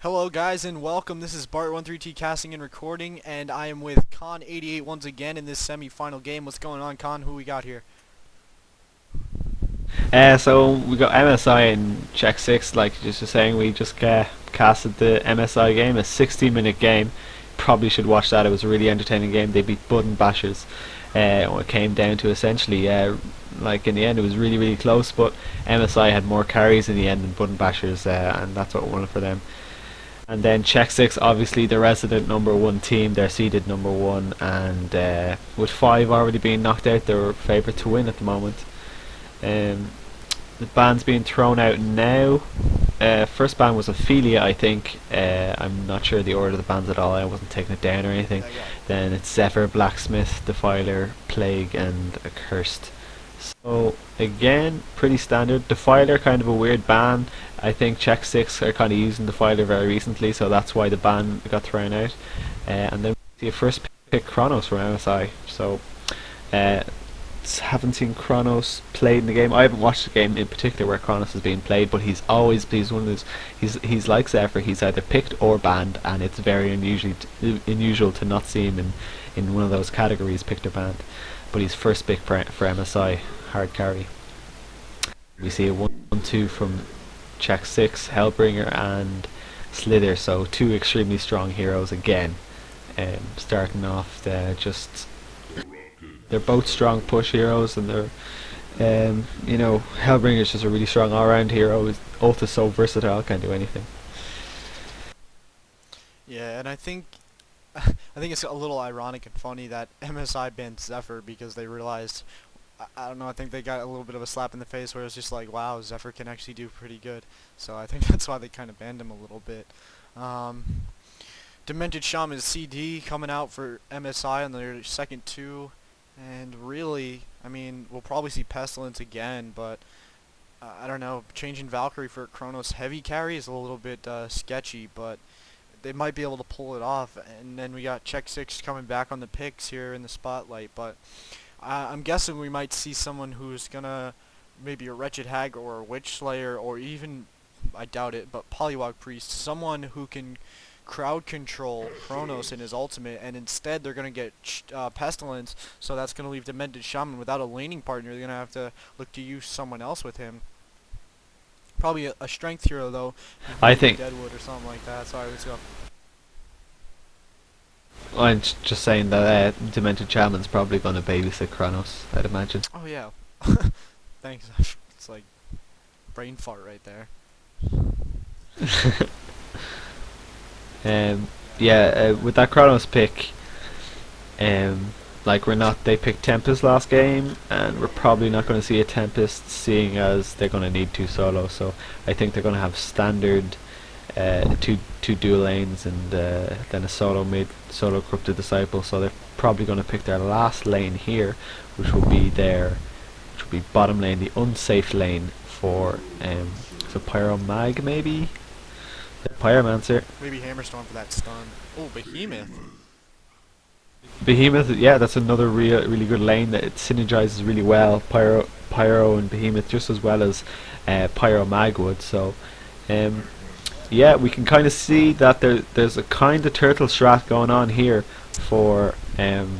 Hello guys and welcome. This is Bart13t casting and recording, and I am with Con88 once again in this semi-final game. What's going on, Con? Who we got here? So we got MSI in check six. Like just was saying, we just casted the MSI game, a 60-minute game. Probably should watch that. It was a really entertaining game. They beat Bud and Bashers. It came down to essentially, like in the end, it was really close. But MSI had more carries in the end than Bud and Bashers, and that's what won it for them. And then check six, obviously the resident #1 team. They're seeded #1, and with 5 already being knocked out, they're favourite to win at the moment. The ban's being thrown out now. First ban was Ophelia, I think. I'm not sure the order of the bans at all. I wasn't taking it down or anything. Then it's Zephyr, Blacksmith, Defiler, Plague, and Accursed. So again, pretty standard. Defiler, kind of a weird ban. I think check six are kind of using Defiler very recently, so that's why the ban got thrown out. And then we see a first pick Kronos from MSI. So haven't seen Kronos played in the game. I haven't watched the game in particular where Kronos is being played, but he's one of those. He's like Zephyr. He's either picked or banned, and it's very unusual to not see him in one of those categories, picked or banned. But he's first pick for MSI, hard carry. We see a 1-2 from check six, Hellbringer and Slither. So two extremely strong heroes again. Starting off they're both strong push heroes, and they're Hellbringer is just a really strong all-round hero. His ult is so versatile, can't do anything. Yeah, and I think it's a little ironic and funny that MSI banned Zephyr because they realized, I don't know, I think they got a little bit of a slap in the face where it's just like, wow, Zephyr can actually do pretty good. So I think that's why they kind of banned him a little bit. Demented Shaman CD coming out for MSI on their second 2. And really, I mean, we'll probably see Pestilence again, but I don't know, changing Valkyrie for Kronos heavy carry is a little bit sketchy, but they might be able to pull it off. And then we got check six coming back on the picks here in the spotlight, but I'm guessing we might see someone who's gonna maybe a Wretched Hag or a Witch Slayer, or even, I doubt it, but Polywog Priest, someone who can crowd control Kronos in his ultimate, and instead they're going to get Pestilence, so that's going to leave Demented Shaman without a laning partner. They're going to have to look to use someone else with him. Probably a strength hero, though. I think Deadwood or something like that. Sorry, let's go. I'm just saying that Demented Shaman's probably going to babysit Kronos, I'd imagine. Oh, yeah. Thanks. It's like brain fart right there. With that Kronos pick, like they picked Tempest last game, and we're probably not going to see a Tempest, seeing as they're going to need 2 solos. So I think they're going to have standard two dual lanes, and then a solo mid, solo Corrupted Disciple. So they're probably going to pick their last lane here, which will be bottom lane, the unsafe lane for so Pyro Mag maybe. Pyromancer. Maybe Hammerstorm for that stun. Oh, Behemoth. Behemoth, yeah, that's another really good lane that it synergizes really well. Pyro and Behemoth just as well as Pyro Mag would. So, yeah, we can kind of see that there's a kind of turtle strat going on here for MSI.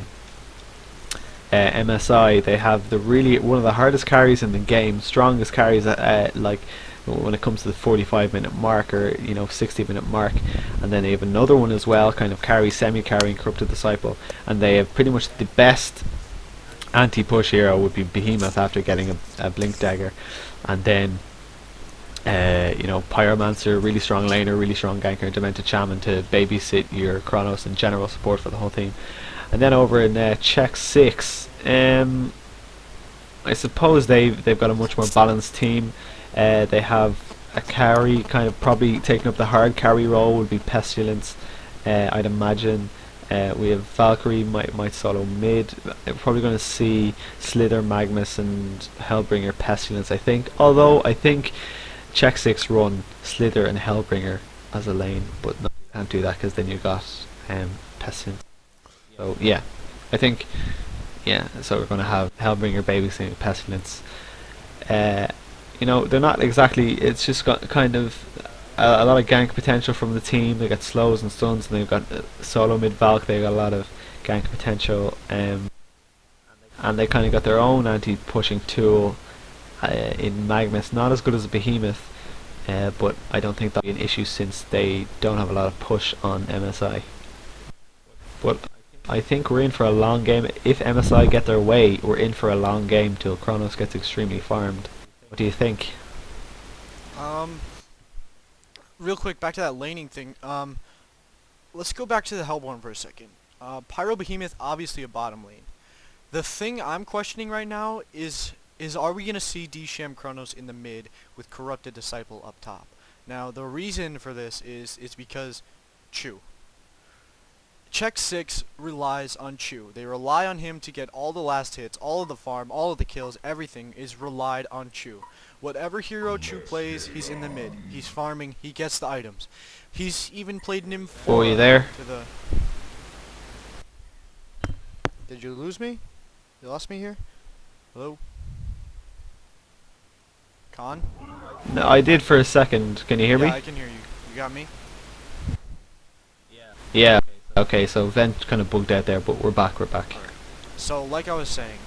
They have one of the hardest carries in the game, strongest carries like when it comes to the 45-minute mark, or 60-minute mark, and then they have another one as well, kind of semi-carrying Corrupted Disciple, and they have pretty much the best anti-push hero would be Behemoth after getting a Blink Dagger, and then Pyromancer, really strong laner, really strong ganker, Demented Shaman to babysit your Kronos and general support for the whole team. And then over in check six, I suppose they've got a much more balanced team. They have a carry, kind of probably taking up the hard carry role would be Pestilence, I'd imagine. We have Valkyrie, might solo mid. We're probably going to see Slither, Magnus and Hellbringer, Pestilence, I think. Although I think check six run Slither and Hellbringer as a lane, but no, you can't do that because then you got Pestilence. So yeah, I think, so we're going to have Hellbringer babysitting Pestilence. They're not exactly, it's just got kind of a lot of gank potential from the team. They got slows and stuns, and they've got solo mid Valk. They got a lot of gank potential, and they kind of got their own anti-pushing tool in Magnus. Not as good as a Behemoth, but I don't think that'll be an issue since they don't have a lot of push on MSI. But I think we're in for a long game. If MSI get their way, we're in for a long game till Kronos gets extremely farmed. What do you think? Real quick, back to that laning thing. Let's go back to the Hellborn for a second. Pyro Behemoth, obviously a bottom lane. The thing I'm questioning right now is are we going to see D-Sham Kronos in the mid with Corrupted Disciple up top? Now, the reason for this is because Chu. Check 6 relies on Chu. They rely on him to get all the last hits, all of the farm, all of the kills, everything is relied on Chu. Whatever hero Chu plays, he's in the mid. He's farming, he gets the items. He's even played Nim 4 Oh, you there? to the... Did you lose me? You lost me here? Hello? Con? No, I did for a second. Can you hear me? Yeah, I can hear you. You got me? Yeah. Okay, so Vent kind of bugged out there, but we're back. Alright. So, like I was saying,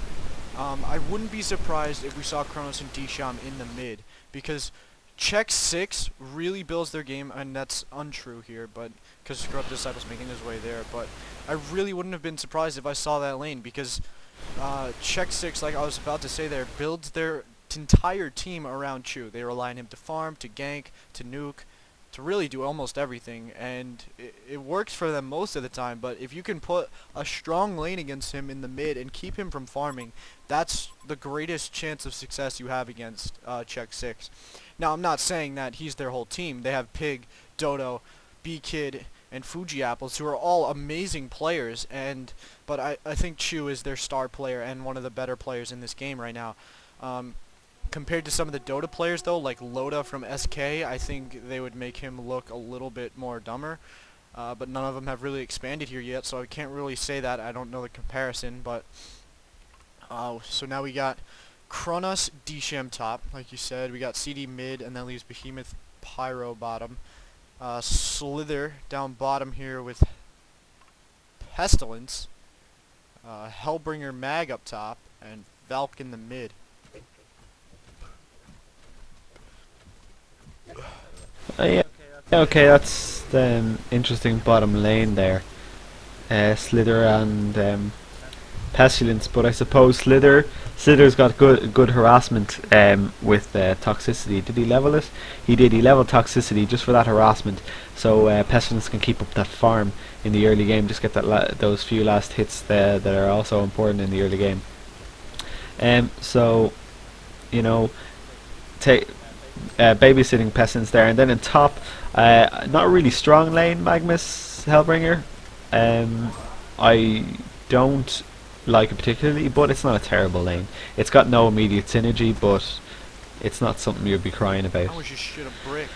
I wouldn't be surprised if we saw Kronos and D-Sham in the mid, because Check 6 really builds their game, and that's untrue here, but because Corrupt Disciple's making his way there, but I really wouldn't have been surprised if I saw that lane, because Check 6, like I was about to say there, builds their entire team around Chu. They rely on him to farm, to gank, to nuke, to really do almost everything, and it works for them most of the time. But if you can put a strong lane against him in the mid and keep him from farming, that's the greatest chance of success you have against Check 6. Now, I'm not saying that he's their whole team. They have Pig, Dodo, B-Kid, and Fuji Apples, who are all amazing players, but I think Chu is their star player and one of the better players in this game right now. Compared to some of the Dota players, though, like Loda from SK, I think they would make him look a little bit more dumber. But none of them have really expanded here yet, so I can't really say that. I don't know the comparison, but... so now we got Kronos, D-Sham top, like you said. We got CD mid, and that leaves Behemoth, Pyro bottom. Slither down bottom here with Pestilence. Hellbringer Mag up top, and Valk in the mid. Yeah. Okay, that's the interesting bottom lane there. Slither and Pestilence, but I suppose Slither's got good harassment with toxicity. Did he level it? He did. He leveled toxicity just for that harassment, so Pestilence can keep up that farm in the early game. Just get those few last hits that are also important in the early game. So you know, take. Babysitting Pestilence there, and then in top, not a really strong lane, Magnus Hellbringer. I don't like it particularly, but it's not a terrible lane. It's got no immediate synergy, but it's not something you'd be crying about. I was just shit a brick.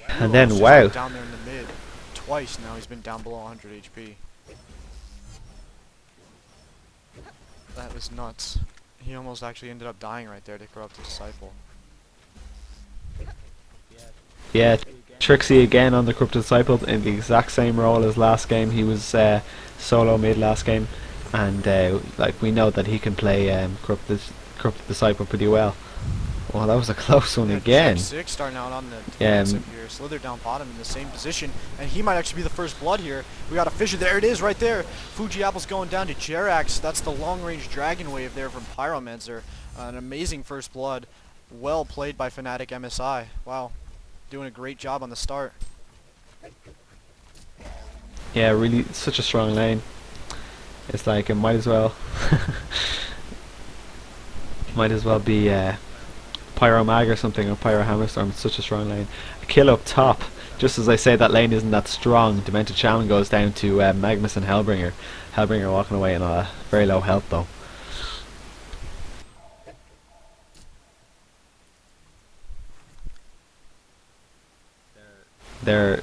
And then wow, down there in the mid twice now. He's been down below 100 HP. That was nuts. He almost actually ended up dying right there to Corrupt Disciple. yeah, Trixie again on the Corrupted Disciple in the exact same role as last game. He was solo mid last game, and like we know that he can play Corrupted Disciple pretty well. Well, that was a close one again. Check 6 starting out on the defensive here. Slither down bottom in the same position, and he might actually be the first blood here. We got a Fissure. There it is right there. Fuji Apple's going down to Jerax. That's the long-range Dragon Wave there from Pyromancer. An amazing first blood. Well played by FnaticMSI. Wow. Doing a great job on the start. Yeah, really, such a strong lane. It's like it might as well be Pyro Mag or something, or Pyro Hammerstorm. It's such a strong lane. A kill up top. Just as I say that lane isn't that strong, Demented Shaman goes down to Magnus and Hellbringer. Hellbringer walking away in a very low health though. They're